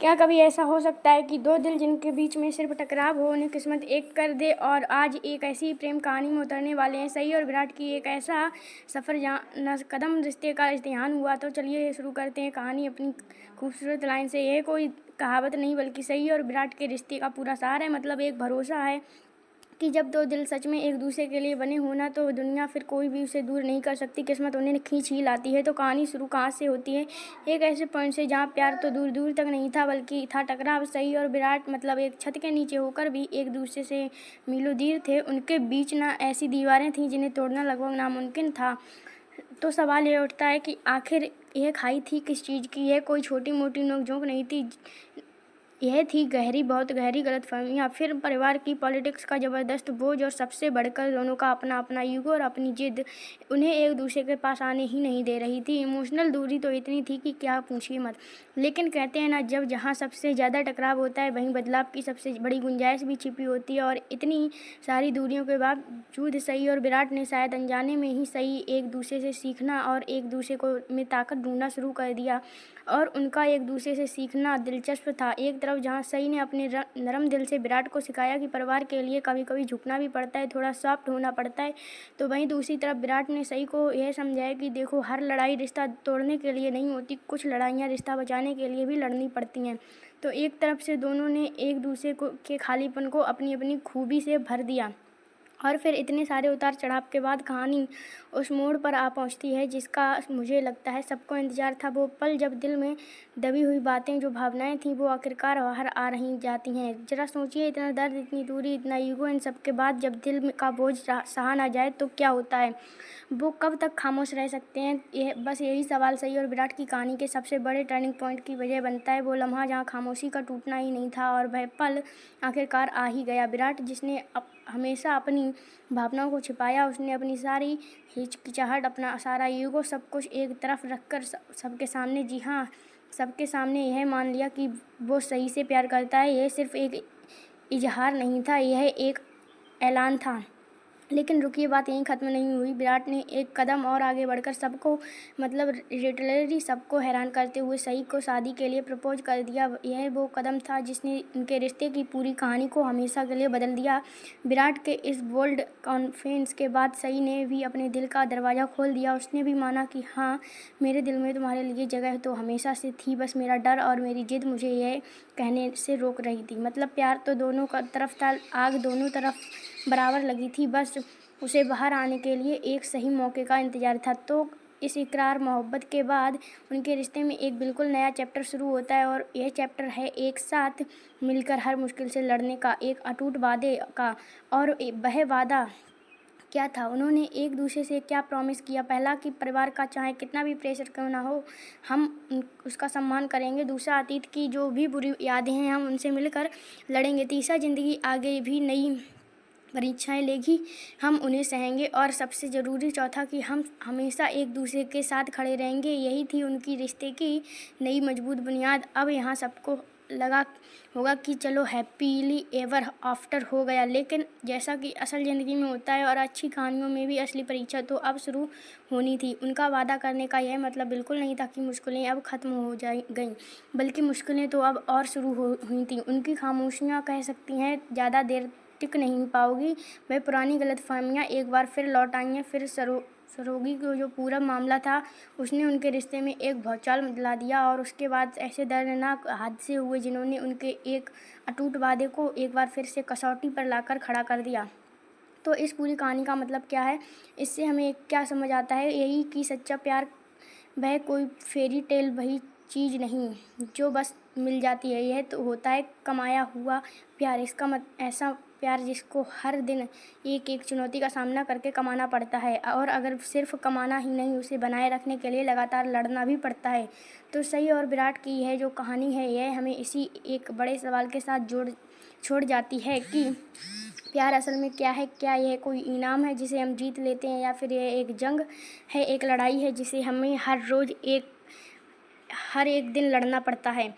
क्या कभी ऐसा हो सकता है कि दो दिल जिनके बीच में सिर्फ टकराव हो उन्हें किस्मत एक कर दे। और आज एक ऐसी प्रेम कहानी में उतरने वाले हैं सई और विराट की एक ऐसा सफ़र जहाँ न कदम रिश्ते का इम्तिहान हुआ। तो चलिए शुरू करते हैं कहानी अपनी खूबसूरत लाइन से। यह कोई कहावत नहीं बल्कि सई और विराट के रिश्ते का पूरा सार है। मतलब एक भरोसा है कि जब दो दिल सच में एक दूसरे के लिए बने होना तो दुनिया फिर कोई भी उसे दूर नहीं कर सकती। किस्मत उन्हें खींच ही लाती है। तो कहानी शुरू कहाँ से होती है? एक ऐसे पॉइंट से जहाँ प्यार तो दूर दूर तक नहीं था बल्कि था टकराव। सई और विराट मतलब एक छत के नीचे होकर भी एक दूसरे से मीलों दूर थे। उनके बीच ना ऐसी दीवारें थीं जिन्हें तोड़ना लगभग नामुमकिन था। तो सवाल ये उठता है कि आखिर यह खाई थी किस चीज़ की? यह कोई छोटी मोटी नोकझोंक नहीं थी, यह थी गहरी, बहुत गहरी गलतफहमी या फिर परिवार की पॉलिटिक्स का ज़बरदस्त बोझ। और सबसे बढ़कर दोनों का अपना अपना ईगो और अपनी जिद उन्हें एक दूसरे के पास आने ही नहीं दे रही थी। इमोशनल दूरी तो इतनी थी कि क्या पूछिए मत। लेकिन कहते हैं ना, जब जहाँ सबसे ज़्यादा टकराव होता है वहीं बदलाव की सबसे बड़ी गुंजाइश भी छिपी होती है। और इतनी सारी दूरियों के बावजूद सई और विराट ने शायद अनजाने में ही सही एक दूसरे से सीखना और एक दूसरे को में ताकत ढूंढना शुरू कर दिया। और उनका एक दूसरे से सीखना दिलचस्प था। एक तरफ जहाँ सई ने अपने नरम दिल से विराट को सिखाया कि परिवार के लिए कभी कभी झुकना भी पड़ता है, थोड़ा सॉफ्ट होना पड़ता है, तो वहीं दूसरी तरफ विराट ने सई को यह समझाया कि देखो, हर लड़ाई रिश्ता तोड़ने के लिए नहीं होती, कुछ लड़ाइयाँ रिश्ता बचाने के लिए भी लड़नी पड़ती हैं। तो एक तरफ से दोनों ने एक दूसरे को के खालीपन को अपनी अपनी खूबी से भर दिया। और फिर इतने सारे उतार चढ़ाव के बाद कहानी उस मोड़ पर आ पहुंचती है जिसका मुझे लगता है सबको इंतजार था। वो पल जब दिल में दबी हुई बातें, जो भावनाएं थीं, वो आखिरकार बाहर आ रही जाती हैं। जरा सोचिए, इतना दर्द, इतनी दूरी, इतना ईगो, इन सब के बाद जब दिल का बोझ सहा ना जाए तो क्या होता है? वो कब तक खामोश रह सकते हैं? बस यही सवाल सई और विराट की कहानी के सबसे बड़े टर्निंग पॉइंट की वजह बनता है। वो लम्हा जहाँ खामोशी का टूटना ही नहीं था और वह पल आखिरकार आ ही गया। विराट, जिसने हमेशा अपनी भावनाओं को छिपाया, उसने अपनी सारी हिचकिचाहट, अपना सारा ईगो, सब कुछ एक तरफ रखकर सबके सामने, जी हाँ, सबके सामने यह मान लिया कि वो सही से प्यार करता है। यह सिर्फ एक इजहार नहीं था, यह एक ऐलान था। लेकिन रुकिए, बात यहीं ख़त्म नहीं हुई। विराट ने एक कदम और आगे बढ़कर सबको, मतलब लिटरली सबको हैरान करते हुए सई को शादी के लिए प्रपोज कर दिया। यह वो कदम था जिसने उनके रिश्ते की पूरी कहानी को हमेशा के लिए बदल दिया। विराट के इस बोल्ड कॉन्फिडेंस के बाद सई ने भी अपने दिल का दरवाज़ा खोल दिया। उसने भी माना कि हाँ, मेरे दिल में तुम्हारे लिए जगह तो हमेशा से थी, बस मेरा डर और मेरी जिद मुझे यह कहने से रोक रही थी। मतलब प्यार तो दोनों का तरफ था, आग दोनों तरफ बराबर लगी थी, बस उसे बाहर आने के लिए एक सही मौके का इंतज़ार था। तो इस इकरार मोहब्बत के बाद उनके रिश्ते में एक बिल्कुल नया चैप्टर शुरू होता है। और यह चैप्टर है एक साथ मिलकर हर मुश्किल से लड़ने का, एक अटूट वादे का। और वह वादा क्या था? उन्होंने एक दूसरे से क्या प्रॉमिस किया? पहला कि परिवार का चाहे कितना भी प्रेशर क्यों ना हो, हम उसका सम्मान करेंगे। दूसरा, अतीत की जो भी बुरी यादें हैं हम उनसे मिलकर लड़ेंगे। तीसरा, ज़िंदगी आगे भी नई परीक्षाएं लेगी, हम उन्हें सहेंगे। और सबसे ज़रूरी चौथा कि हम हमेशा एक दूसरे के साथ खड़े रहेंगे। यही थी उनकी रिश्ते की नई मजबूत बुनियाद। अब यहाँ सबको लगा होगा कि चलो हैप्पीली एवर आफ्टर हो गया, लेकिन जैसा कि असल ज़िंदगी में होता है और अच्छी कहानियों में भी, असली परीक्षा तो अब शुरू होनी थी। उनका वादा करने का यह मतलब बिल्कुल नहीं था कि मुश्किलें अब ख़त्म हो गईं, बल्कि मुश्किलें तो अब और शुरू हुई थी। उनकी खामोशियाँ कह सकती हैं ज़्यादा देर टिक नहीं पाओगी। वह पुरानी गलतफहमियाँ एक बार फिर लौट आई हैं। फिर सरोगी को जो पूरा मामला था, उसने उनके रिश्ते में एक भौचाल दिला दिया। और उसके बाद ऐसे दर्दनाक हादसे हुए जिन्होंने उनके एक अटूट वादे को एक बार फिर से कसौटी पर लाकर खड़ा कर दिया। तो इस पूरी कहानी का मतलब क्या है? इससे हमें क्या समझ आता है? यही कि सच्चा प्यार वह कोई फेरी टेल वही चीज़ नहीं जो बस मिल जाती है। यह तो होता है कमाया हुआ प्यार। इसका ऐसा प्यार जिसको हर दिन एक एक चुनौती का सामना करके कमाना पड़ता है। और अगर सिर्फ कमाना ही नहीं, उसे बनाए रखने के लिए लगातार लड़ना भी पड़ता है। तो सई और विराट की यह जो कहानी है, यह हमें इसी एक बड़े सवाल के साथ छोड़ जाती है कि प्यार असल में क्या है? क्या यह कोई इनाम है जिसे हम जीत लेते हैं, या फिर यह एक जंग है, एक लड़ाई है जिसे हमें हर रोज़ हर एक दिन लड़ना पड़ता है?